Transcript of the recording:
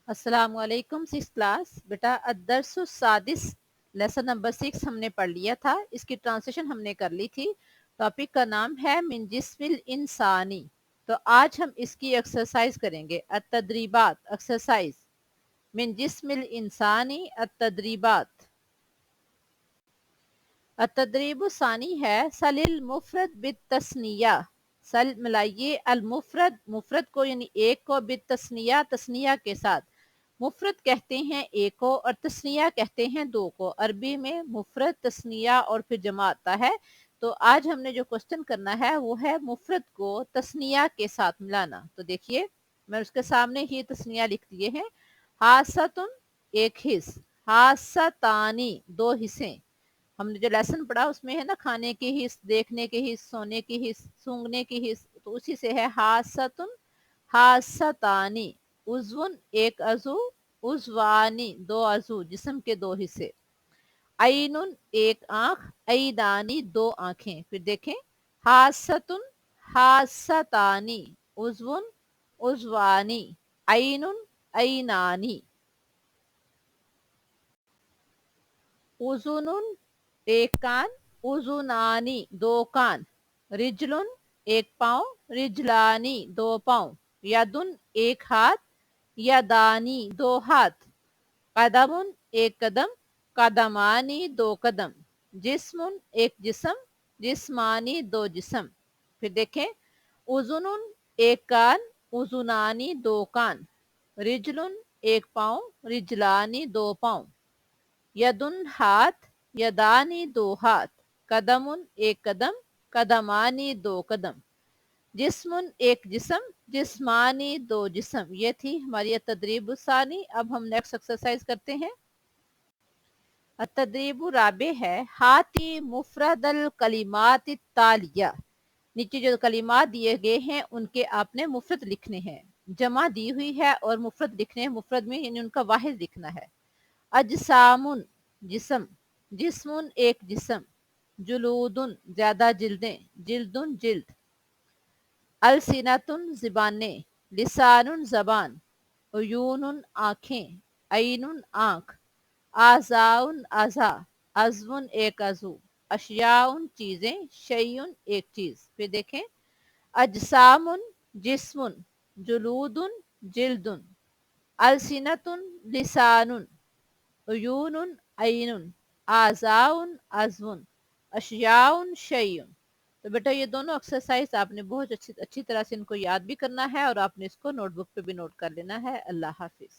अस्सलाम वालेकुम six class. बेटा अद्दरसु सादिस लेसन नंबर 6 हमने पढ़ लिया था। इसकी ट्रांसलेशन हमने कर ली थी। टॉपिक का नाम है मिन जिस्मिल इंसानी। तो आज हम इसकी एक्सरसाइज करेंगे। अतदरीबात एक्सरसाइज मिन जिस्मिल इंसानी अतदरीबात। अतदरीब सानी है सलिल मुफरद बित तस्निया। सल मिलाइए अल मुफरद मुफरद को यानी एक को बित तस्निया तस्निया के साथ। मुफरद कहते हैं एक को और तस्निया कहते हैं दो को। अरबी में मुफरद तस्निया और फिर जमा आता है। तो आज हमने जो क्वेश्चन करना है वो है मुफरद को तस्निया के साथ मिलाना। तो देखिए मैं उसके सामने ही तस्निया लिख दिए हैं। हासतुन एक हिस्स, हासतानी दो हिस्से। हमने जो लेसन पढ़ा उसमें है ना खाने के हिस्स, देखने के हिस्स, सोने के हिस्स, सूंघने के हिस्स, तो उसी से है हासतुन हासतानी। उज़्वुन एक अजू, उज़वानी दो अजू जिस्म के दो हिस्से। आइनुन एक आंख, ऐदानी दो आंखें। फिर देखें हासतुन हासतानी, उज़्वुन उज़वानी, आइनुन ऐनानी। उज़ुनुन एक कान, उज़ुनानी दो कान। रिजलुन एक पाँव, रिजलानी दो पाँव। यदुन एक हाथ, यदानी दो हाथ। कदमुन एक कदम, कदमानी दो कदम। जिस्मुन एक जिस्म, जिस्मानी दो जिस्म। फिर देखें उज़ुनुन एक कान, उज़ुनानी दो कान। रिजलुन एक पाँव, रिजलानी दो पाँव। यदुन हाथ, यदानी दो हाथ। कदमुन एक कदम, कदमानी दो कदम। जिस्मुन एक जिस्म, जिस्मानी दो जिस्म। ये थी हमारी तदरीब सानी। अब हम नेक्स्ट एक्सरसाइज करते हैं। तदरीब राबे है हाथी मुफरदल कलिमात तालिया। नीचे जो कलिमात दिए गए हैं उनके आपने मुफरद लिखने हैं। जमा दी हुई है और मुफरद लिखने हैं। मुफरद में यानी उनका वाहिद लिखना है। अजसामुन जिस्म, जिस्मुन एक जिस्म। जुलूदुन ज्यादा जिल्दें, जिल्दुन जिल्द। अलसिनतुन ज़बानें, लिसानुन ज़बान। उयूनुन आँखें, ऐनुन आँख। आज़ाउन आज़ा, अज़्वुन एक अज़ू। अशियाउन चीज़ें, शैयुन एक चीज़। फिर देखें अजसामुन जिस्मुन, जुलूदुन जिल्दुन। अलसिनतुन लिसानुन, उयूनुन ऐनुन, आज़ाउन अज़्वुन, अशियाउन शैयुन। तो बेटा ये दोनों एक्सरसाइज आपने बहुत अच्छी अच्छी तरह से इनको याद भी करना है और आपने इसको नोटबुक पे भी नोट कर लेना है। अल्लाह हाफिज।